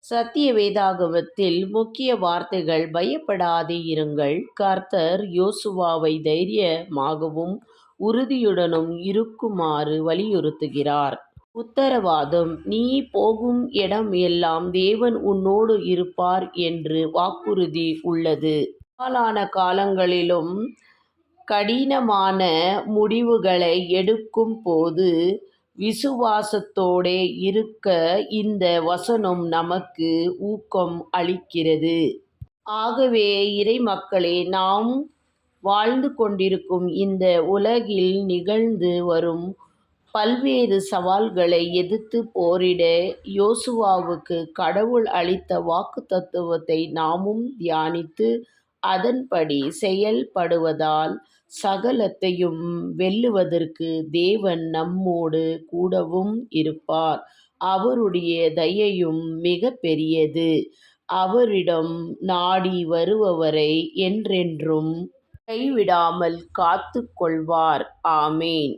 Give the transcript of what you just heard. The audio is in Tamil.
சத்திய வேதாகமத்தில் முக்கிய வார்த்தைகள்: பயப்படாதே இருங்கள். கர்த்தர் யோசுவாவை தைரியமாகவும் உறுதியுடனும் இருக்குமாறு வலியுறுத்துகிறார். உத்தரவாதம்: நீ போகும் இடம் எல்லாம் தேவன் உன்னோடு இருப்பார் என்று வாக்குறுதி உள்ளது. சவாலான காலங்களிலும் கடினமான முடிவுகளை எடுக்கும் போது விசுவாசத்தோடே இருக்க இந்த வசனம் நமக்கு ஊக்கம் அளிக்கிறது. ஆகவே இறைமக்களே, நாம் வாழ்ந்து கொண்டிருக்கும் இந்த உலகில் நிகழ்ந்து வரும் பல்வேறு சவால்களை எதிர்த்து போரிட யோசுவாவுக்கு கடவுள் அளித்த வாக்குத்தத்தத்தை நாமும் தியானித்து அதன்படி செயல்படுவதால் சகலத்தையும் வெல்லுவதற்கு தேவன் நம்மோடு கூடவும் இருப்பார். அவருடைய தயையும் மிகப் பெரியது. அவரிடம் நாடி வருபவரை என்றென்றும் கைவிடாமல் காத்துக் கொள்வார். ஆமென்.